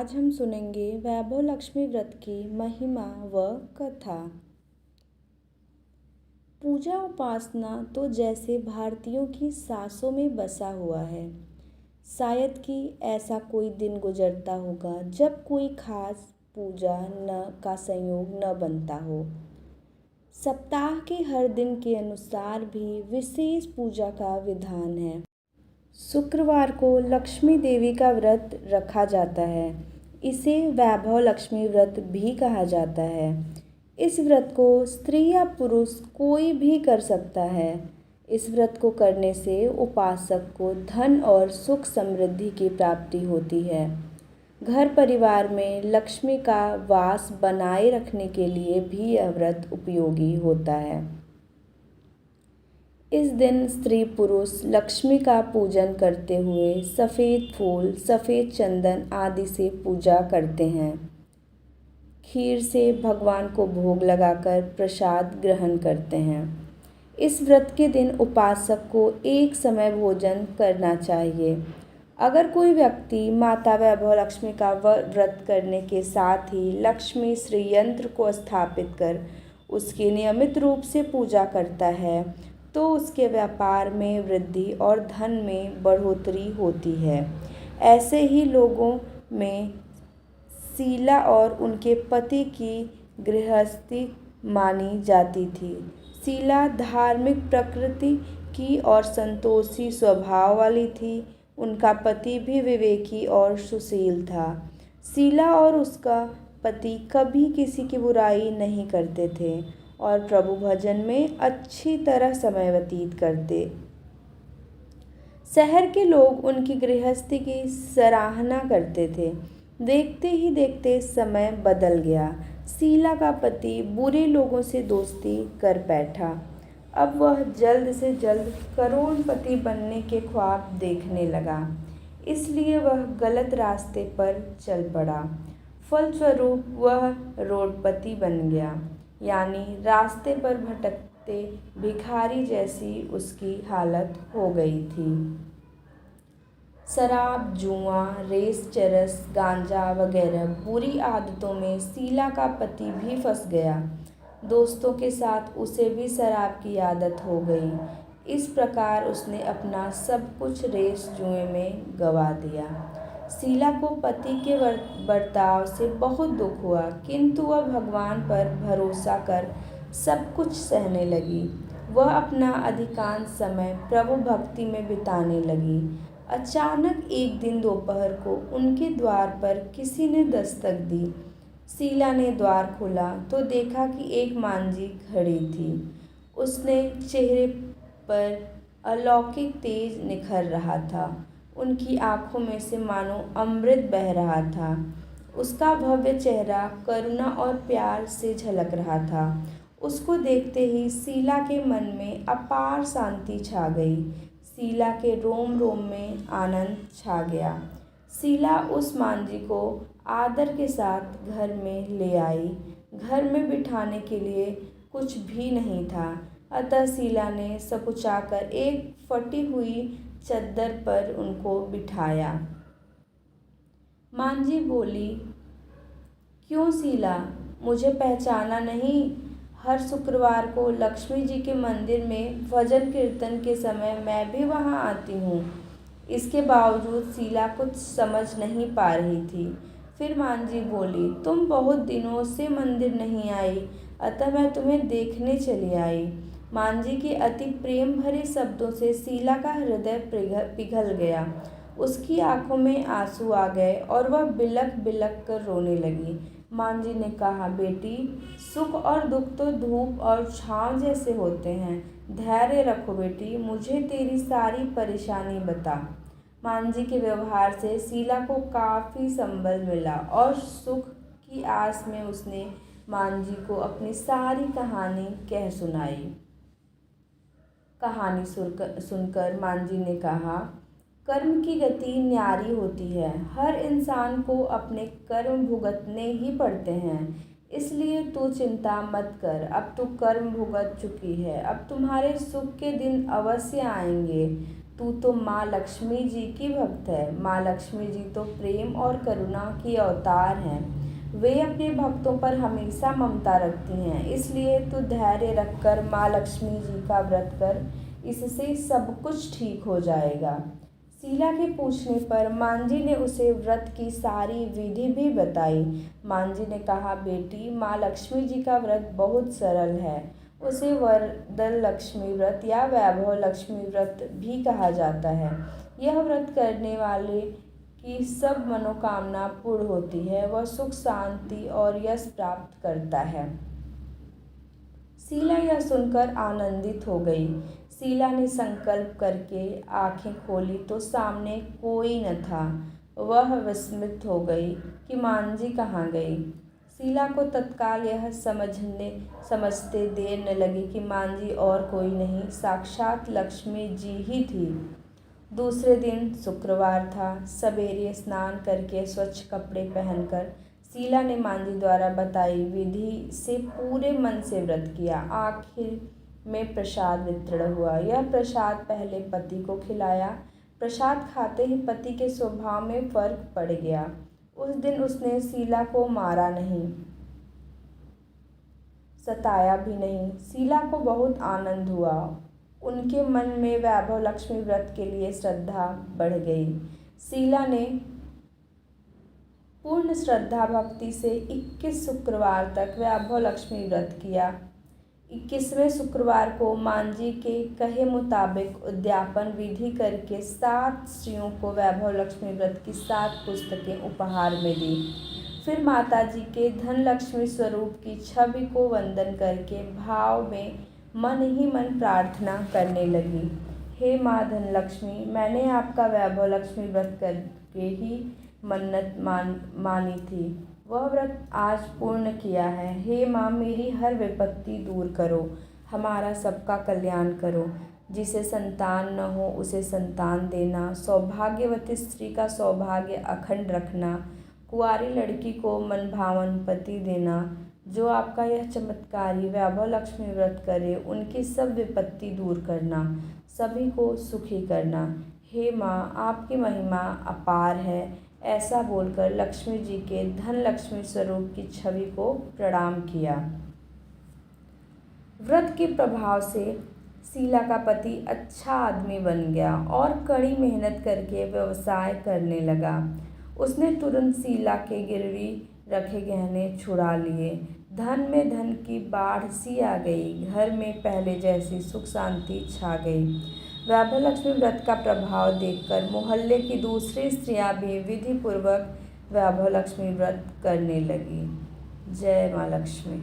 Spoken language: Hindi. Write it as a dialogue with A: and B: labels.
A: आज हम सुनेंगे वैभव लक्ष्मी व्रत की महिमा व कथा। पूजा उपासना तो जैसे भारतीयों की सांसों में बसा हुआ है। शायद कि ऐसा कोई दिन गुजरता होगा जब कोई खास पूजा न का संयोग न बनता हो। सप्ताह के हर दिन के अनुसार भी विशेष पूजा का विधान है। शुक्रवार को लक्ष्मी देवी का व्रत रखा जाता है। इसे वैभव लक्ष्मी व्रत भी कहा जाता है। इस व्रत को स्त्री या पुरुष कोई भी कर सकता है। इस व्रत को करने से उपासक को धन और सुख समृद्धि की प्राप्ति होती है। घर परिवार में लक्ष्मी का वास बनाए रखने के लिए भी यह व्रत उपयोगी होता है। इस दिन स्त्री पुरुष लक्ष्मी का पूजन करते हुए सफ़ेद फूल, सफ़ेद चंदन आदि से पूजा करते हैं। खीर से भगवान को भोग लगाकर प्रसाद ग्रहण करते हैं। इस व्रत के दिन उपासक को एक समय भोजन करना चाहिए। अगर कोई व्यक्ति माता वैभव लक्ष्मी का व्रत करने के साथ ही लक्ष्मी श्री यंत्र को स्थापित कर उसकी नियमित रूप से पूजा करता है तो उसके व्यापार में वृद्धि और धन में बढ़ोतरी होती है। ऐसे ही लोगों में शीला और उनके पति की गृहस्थी मानी जाती थी। शीला धार्मिक प्रकृति की और संतोषी स्वभाव वाली थी। उनका पति भी विवेकी और सुशील था। शीला और उसका पति कभी किसी की बुराई नहीं करते थे और प्रभु भजन में अच्छी तरह समय व्यतीत करते। शहर के लोग उनकी गृहस्थी की सराहना करते थे। देखते ही देखते समय बदल गया। शीला का पति बुरे लोगों से दोस्ती कर बैठा। अब वह जल्द से जल्द करोड़पति बनने के ख्वाब देखने लगा, इसलिए वह गलत रास्ते पर चल पड़ा। फलस्वरूप वह रोडपति बन गया, यानी रास्ते पर भटकते भिखारी जैसी उसकी हालत हो गई थी। शराब, जुआ, रेस, चरस, गांजा वगैरह बुरी आदतों में शीला का पति भी फंस गया। दोस्तों के साथ उसे भी शराब की आदत हो गई। इस प्रकार उसने अपना सब कुछ रेस जुए में गंवा दिया। शीला को पति के बर्ताव से बहुत दुख हुआ, किंतु वह भगवान पर भरोसा कर सब कुछ सहने लगी। वह अपना अधिकांश समय प्रभु भक्ति में बिताने लगी। अचानक एक दिन दोपहर को उनके द्वार पर किसी ने दस्तक दी। शीला ने द्वार खोला तो देखा कि एक मांझी खड़ी थी। उसने चेहरे पर अलौकिक तेज निखर रहा था। उनकी आंखों में से मानो अमृत बह रहा था। उसका भव्य चेहरा करुणा और प्यार से झलक रहा था। उसको देखते ही शीला के मन में अपार शांति छा गई। शीला के रोम रोम में आनंद छा गया। शीला उस मांझी को आदर के साथ घर में ले आई। घर में बिठाने के लिए कुछ भी नहीं था, अतः शीला ने सकुचाकर एक फटी हुई चद्दर पर उनको बिठाया। मांझी बोली, क्यों शीला, मुझे पहचाना नहीं? हर शुक्रवार को लक्ष्मी जी के मंदिर में भजन कीर्तन के समय मैं भी वहां आती हूँ। इसके बावजूद शीला कुछ समझ नहीं पा रही थी। फिर मांझी बोली, तुम बहुत दिनों से मंदिर नहीं आई, अतः मैं तुम्हें देखने चली आई। मांझी के अति प्रेम भरे शब्दों से शीला का हृदय पिघल गया। उसकी आंखों में आंसू आ गए और वह बिलख बिलख कर रोने लगी। मांझी ने कहा, बेटी, सुख और दुख तो धूप और छांव जैसे होते हैं। धैर्य रखो बेटी, मुझे तेरी सारी परेशानी बता। मांझी के व्यवहार से शीला को काफ़ी संबल मिला और सुख की आस में उसने मांझी को अपनी सारी कहानी कह सुनाई। कहानी सुनकर मांझी ने कहा, कर्म की गति न्यारी होती है। हर इंसान को अपने कर्म भुगतने ही पड़ते हैं, इसलिए तू चिंता मत कर। अब तू कर्म भुगत चुकी है, अब तुम्हारे सुख के दिन अवश्य आएंगे। तू तो माँ लक्ष्मी जी की भक्त है। माँ लक्ष्मी जी तो प्रेम और करुणा की अवतार हैं। वे अपने भक्तों पर हमेशा ममता रखती हैं। इसलिए तू धैर्य रखकर माँ लक्ष्मी जी का व्रत कर, इससे सब कुछ ठीक हो जाएगा। शीला के पूछने पर मांझी ने उसे व्रत की सारी विधि भी बताई। मांझी ने कहा, बेटी, माँ लक्ष्मी जी का व्रत बहुत सरल है। उसे वरदल लक्ष्मी व्रत या वैभव लक्ष्मी व्रत भी कहा जाता है। यह व्रत करने वाले की सब मनोकामना पूर्ण होती है। वह सुख, शांति और यश प्राप्त करता है। शीला यह सुनकर आनंदित हो गई। शीला ने संकल्प करके आंखें खोली तो सामने कोई न था। वह विस्मित हो गई कि मांझी कहाँ गई। शीला को तत्काल यह समझते देर न लगी कि मांझी और कोई नहीं, साक्षात लक्ष्मी जी ही थी। दूसरे दिन शुक्रवार था। सवेरे स्नान करके स्वच्छ कपड़े पहनकर शीला ने मांझी द्वारा बताई विधि से पूरे मन से व्रत किया। आखिर में प्रसाद वितरण हुआ। यह प्रसाद पहले पति को खिलाया। प्रसाद खाते ही पति के स्वभाव में फर्क पड़ गया। उस दिन उसने शीला को मारा नहीं, सताया भी नहीं। शीला को बहुत आनंद हुआ। उनके मन में वैभव लक्ष्मी व्रत के लिए श्रद्धा बढ़ गई। शीला ने पूर्ण श्रद्धा भक्ति से 21 शुक्रवार तक वैभव लक्ष्मी व्रत किया। 21वें शुक्रवार को मांझी के कहे मुताबिक उद्यापन विधि करके 7 स्त्रियों को वैभव लक्ष्मी व्रत की 7 पुस्तकें उपहार में दी। फिर माताजी के धन लक्ष्मी स्वरूप की छवि को वंदन करके भाव में मन ही मन प्रार्थना करने लगी। हे माँ धन लक्ष्मी, मैंने आपका वैभव लक्ष्मी व्रत करके ही मन्नत मानी थी। वह व्रत आज पूर्ण किया है। हे माँ, मेरी हर विपत्ति दूर करो, हमारा सबका कल्याण करो। जिसे संतान न हो उसे संतान देना, सौभाग्यवती स्त्री का सौभाग्य अखंड रखना, कुंवारी लड़की को मनभावन पति देना। जो आपका यह चमत्कारी वैभव लक्ष्मी व्रत करे उनकी सब विपत्ति दूर करना, सभी को सुखी करना। हे माँ, आपकी महिमा अपार है। ऐसा बोलकर लक्ष्मी जी के धन लक्ष्मी स्वरूप की छवि को प्रणाम किया। व्रत के प्रभाव से शीला का पति अच्छा आदमी बन गया और कड़ी मेहनत करके व्यवसाय करने लगा। उसने तुरंत शीला के गिरवी रखे गहने छुड़ा लिए। धन में धन की बाढ़ सी आ गई। घर में पहले जैसी सुख शांति छा गई। वैभव लक्ष्मी व्रत का प्रभाव देखकर मोहल्ले की दूसरी स्त्रियां भी विधि पूर्वक वैभव लक्ष्मी व्रत करने लगी। जय माँ लक्ष्मी।